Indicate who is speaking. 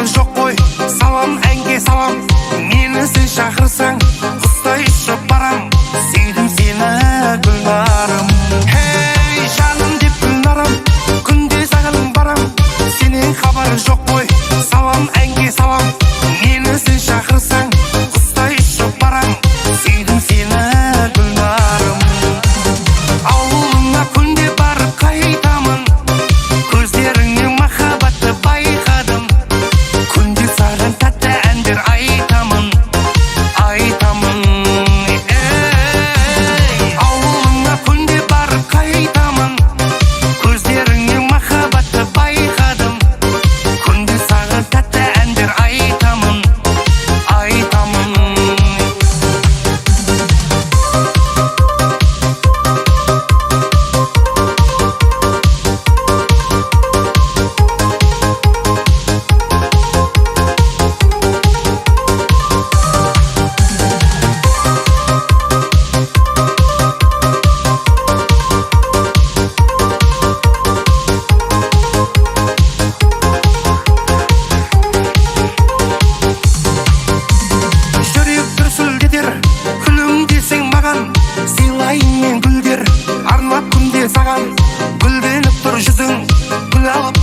Speaker 1: хабар жоқ қой. Салам әнге салам, мені сен шақырсаң құстай ұшып барам. Сүйдім сені Гүлнарым. Хей жаным деп Гүлнарым, күнде саған барам. Сенен хабар жоқ қой. Салам әнге салам, мені сен шақырсаң құстай ұшып барам. Сүйдім сені Гүлнарым. Ауылыңа күнде барып қайтамын, көздеріңнен махаббатты байқадым. Күнде саған тәтті әндер айтамын, айтамын. Ауылыңа күнде барып қайтамын, көздеріңнен махаббатты байқадым. Күнде саған тәтті әндер айтамын, айтамын. Жүрек дүрсілдетер, күлімдесең маған. Сыйлайын мен гүлдер, арнап күнде саған. Гүлденіп тұр жүзің, гүл алып